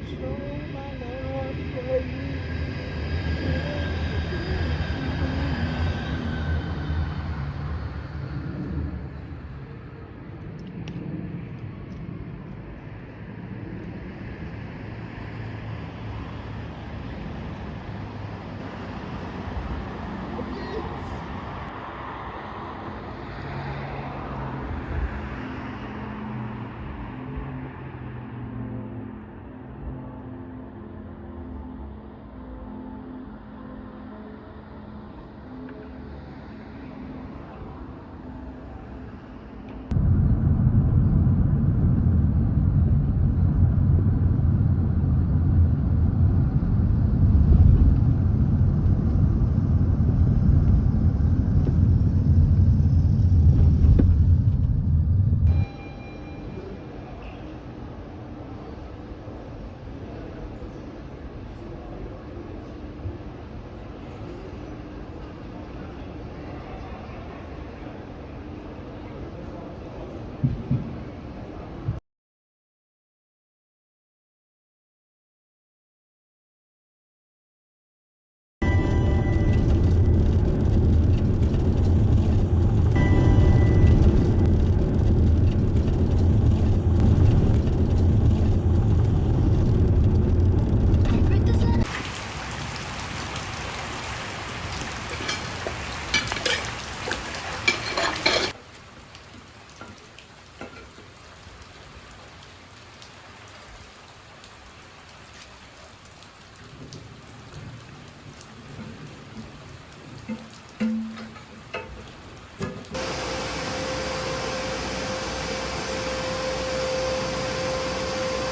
show my love for you.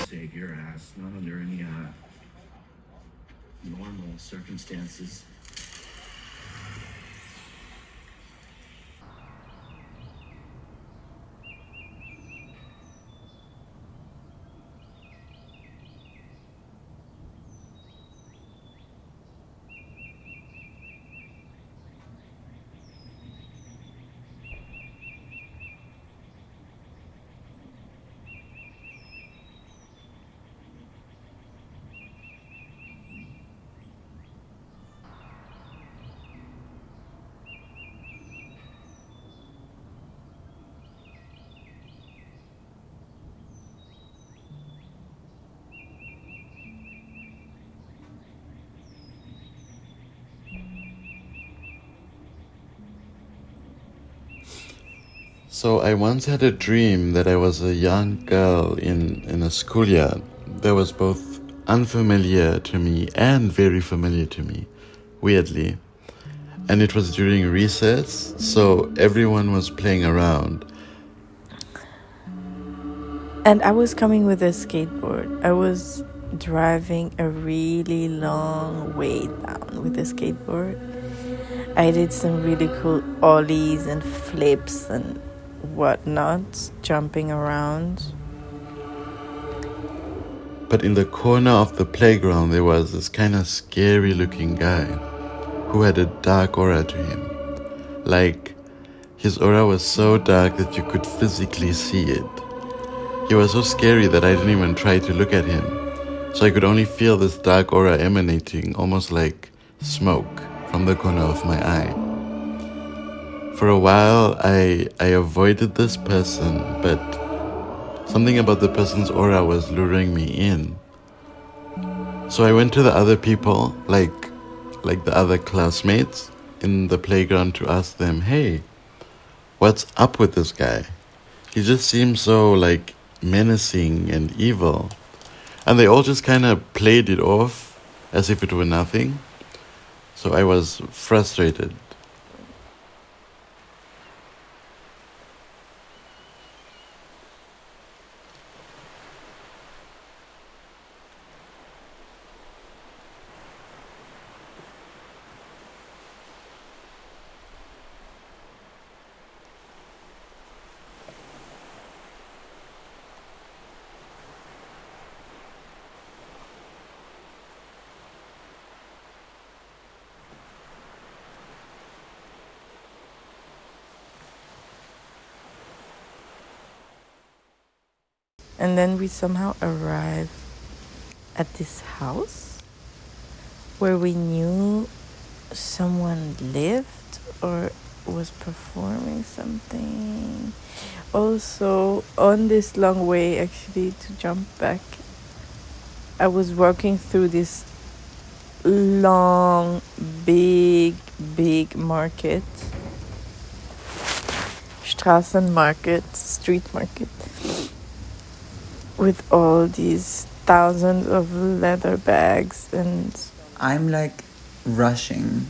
Save your ass, not under any normal circumstances. So I once had a dream that I was a young girl in a schoolyard that was both unfamiliar to me and very familiar to me, weirdly. And it was during recess, so everyone was playing around. And I was coming with a skateboard. I was driving a really long way down with a skateboard. I did some really cool ollies and flips and whatnot, jumping around. But in the corner of the playground, there was this kind of scary looking guy who had a dark aura to him. Like, his aura was so dark that you could physically see it. He was so scary that I didn't even try to look at him. So I could only feel this dark aura emanating, almost like smoke, from the corner of my eye. For a while, I avoided this person, but something about the person's aura was luring me in. So I went to the other people, like the other classmates in the playground, to ask them, hey, what's up with this guy? He just seems so like menacing and evil. And they all just kind of played it off as if it were nothing. So I was frustrated. And then we somehow arrive at this house where we knew someone lived or was performing something. Also, on this long way, actually, to jump back, I was walking through this long, big market, Straßenmarket, street market, with all these thousands of leather bags, and I'm like rushing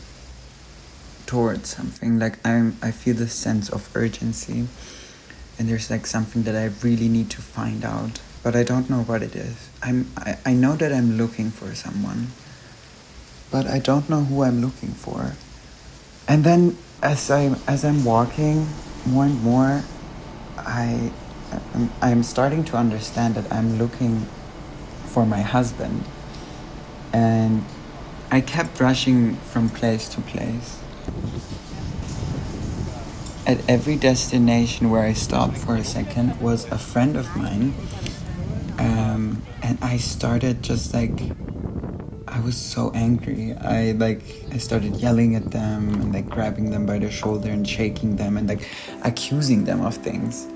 towards something. Like I feel this sense of urgency, and there's like something that I really need to find out, but I don't know what it is. I know that I'm looking for someone, but I don't know who I'm looking for. And then as I'm walking more and more, I'm starting to understand that I'm looking for my husband. And I kept rushing from place to place. At every destination where I stopped for a second was a friend of mine. And I started just like, I was so angry. I started yelling at them and like grabbing them by the shoulder and shaking them and like accusing them of things.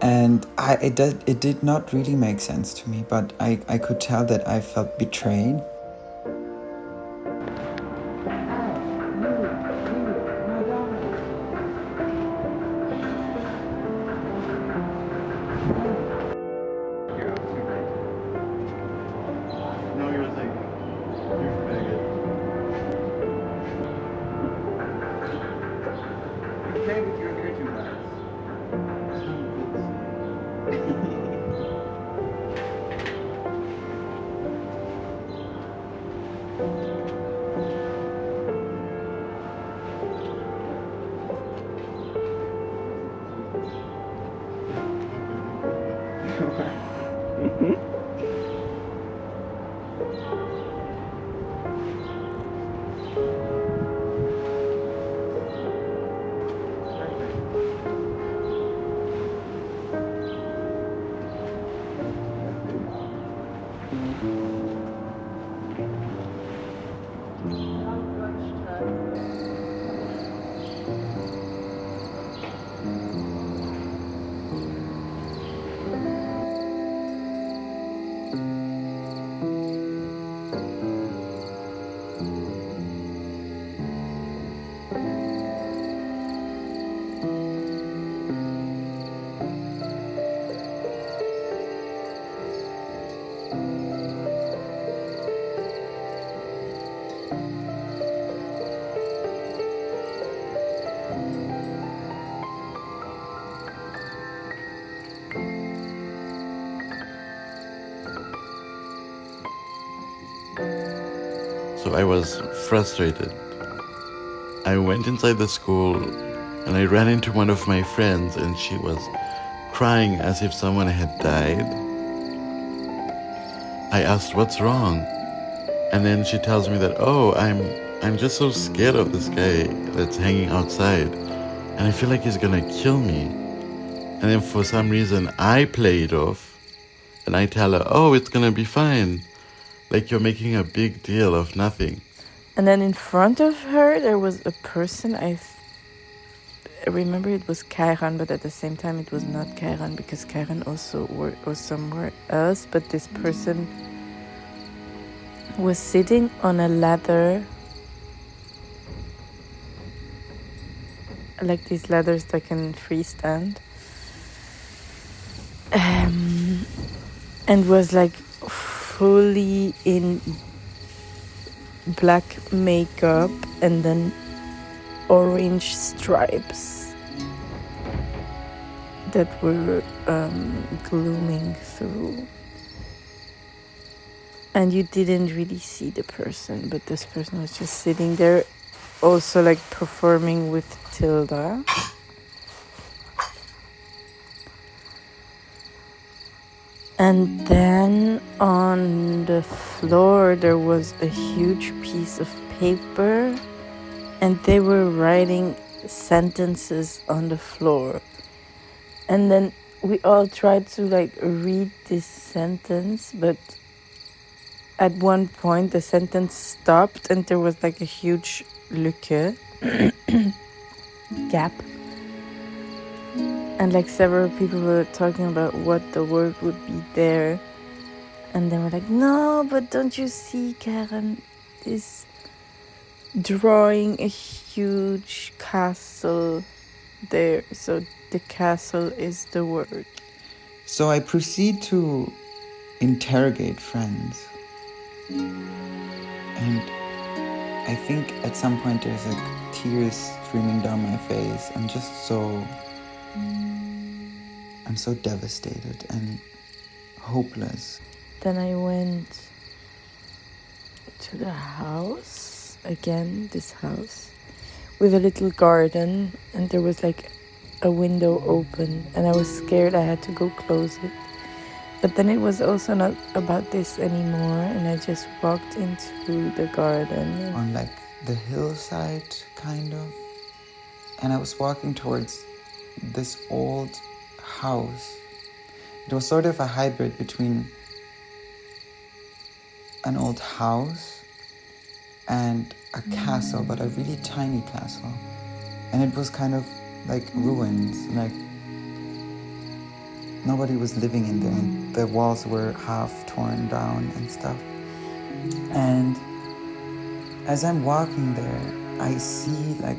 And it did not really make sense to me, but I could tell that I felt betrayed. So I was frustrated. I went inside the school and I ran into one of my friends and she was crying as if someone had died. I asked, "What's wrong?" And then she tells me that, "Oh, I'm just so scared of this guy that's hanging outside and I feel like he's gonna kill me." And then for some reason I play it off and I tell her, "Oh, it's gonna be fine." Like you're making a big deal of nothing. And then in front of her, there was a person. I remember it was Kairan, but at the same time, it was not Kairan because Kairan also was somewhere else. But this person was sitting on a ladder, like these ladders that can freestand, and was like fully in black makeup and then orange stripes that were glooming through. And you didn't really see the person, but this person was just sitting there, also like performing with Tilda. And then on the floor there was a huge piece of paper and they were writing sentences on the floor. And then we all tried to like read this sentence, but at one point the sentence stopped and there was like a huge lücke gap, and like several people were talking about what the word would be there, and they were like, no, but don't you see, Karen is drawing a huge castle there, so the castle is the word. So I proceed to interrogate friends. And I think at some point there's like tears streaming down my face. I'm so devastated and hopeless. Then I went to the house, again, this house, with a little garden, and there was like a window open, and I was scared I had to go close it. But then it was also not about this anymore, and I just walked into the garden. On like the hillside, kind of. And I was walking towards this old house. It was sort of a hybrid between an old house and a castle, but a really tiny castle. And it was kind of like ruins, like nobody was living in there, and the walls were half torn down and stuff. And as I'm walking there, I see like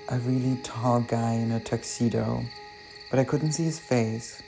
a really tall guy in a tuxedo, but I couldn't see his face.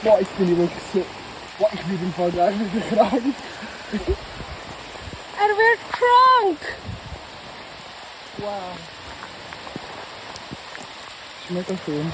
Boah, ich bin hier wirklich so. Boah, ich will den voll geil mit den Kragen. And we're drunk! Wow. Schmeckt das schön.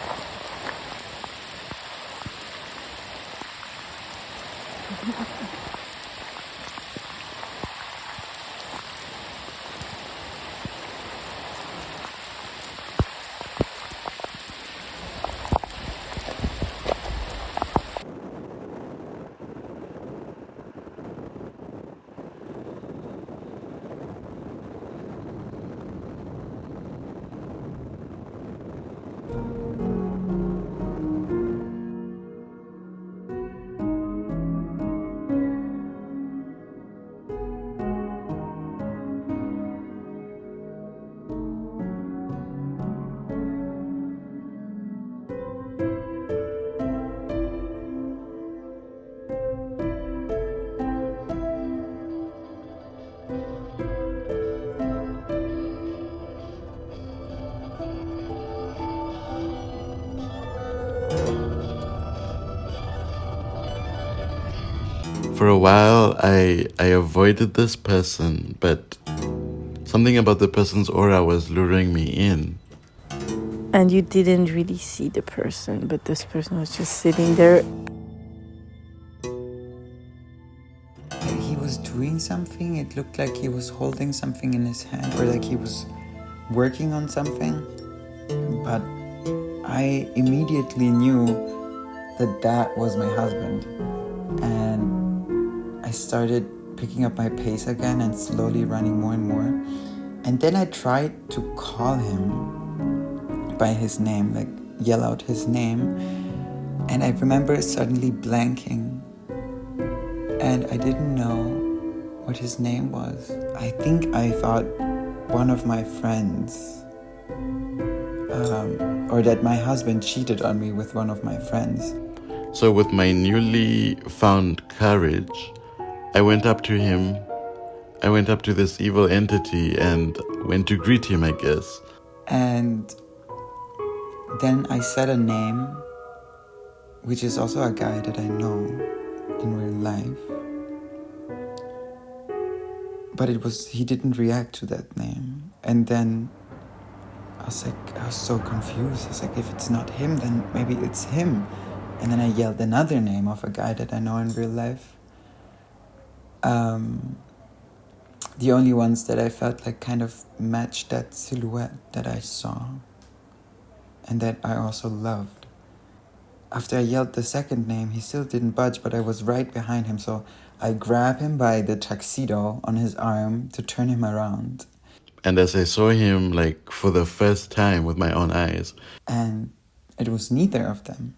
For a while, I avoided this person, but something about the person's aura was luring me in. And you didn't really see the person, but this person was just sitting there. He was doing something. It looked like he was holding something in his hand, or like he was working on something. But I immediately knew that that was my husband. And I started picking up my pace again and slowly running more and more. And then I tried to call him by his name, like yell out his name. And I remember suddenly blanking. And I didn't know what his name was. I think I thought one of my friends, or that my husband cheated on me with one of my friends. So with my newly found courage, I went up to him. I went up to this evil entity and went to greet him, I guess. And then I said a name, which is also a guy that I know in real life. But he didn't react to that name. And then I was so confused. I was like, if it's not him, then maybe it's him. And then I yelled another name of a guy that I know in real life. The only ones that I felt like kind of matched that silhouette that I saw and that I also loved. After I yelled the second name, he still didn't budge, but I was right behind him, so I grabbed him by the tuxedo on his arm to turn him around. And as I saw him, like, for the first time with my own eyes, And it was neither of them.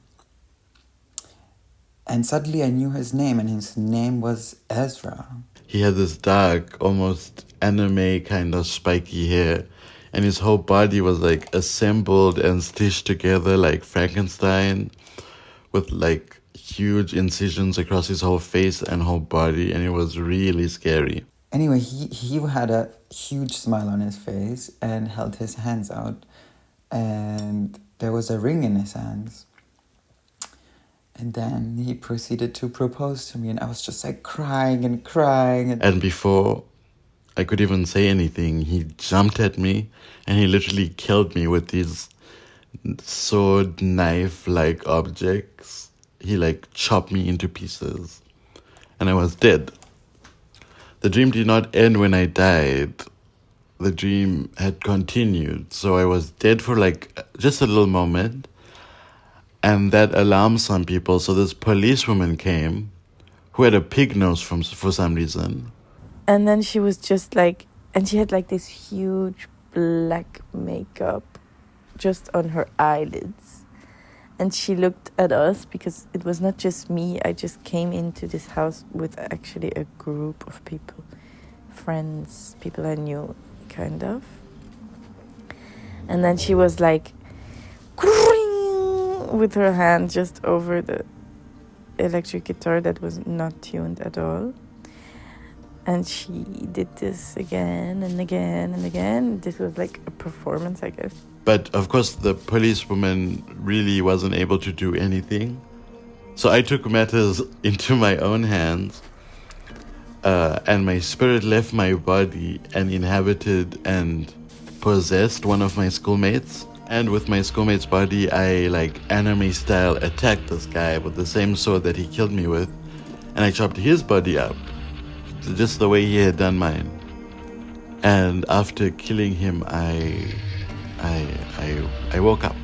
And suddenly I knew his name, and his name was Ezra. he had this dark, almost anime kind of spiky hair, and his whole body was like assembled and stitched together like Frankenstein, with like huge incisions across his whole face and whole body, and it was really scary. Anyway, he had a huge smile on his face and held his hands out, and there was a ring in his hands. And then he proceeded to propose to me, and I was just like crying and crying. And before I could even say anything, he jumped at me and he literally killed me with these sword knife-like objects. He like chopped me into pieces and I was dead. The dream did not end when I died. The dream had continued, so I was dead for like just a little moment. And that alarmed some people, so this policewoman came who had a pig nose for some reason. And then she was just like, and she had like this huge black makeup just on her eyelids. And she looked at us because it was not just me. I just came into this house with actually a group of people, friends, people I knew, kind of. And then she was like, with her hand just over the electric guitar that was not tuned at all. And she did this again and again and again. This was like a performance, I guess. But of course, the policewoman really wasn't able to do anything. So I took matters into my own hands, and my spirit left my body and inhabited and possessed one of my schoolmates. And with my schoolmate's body, I, like, anime style attacked this guy with the same sword that he killed me with, and I chopped his body up, just the way he had done mine. And after killing him, I woke up.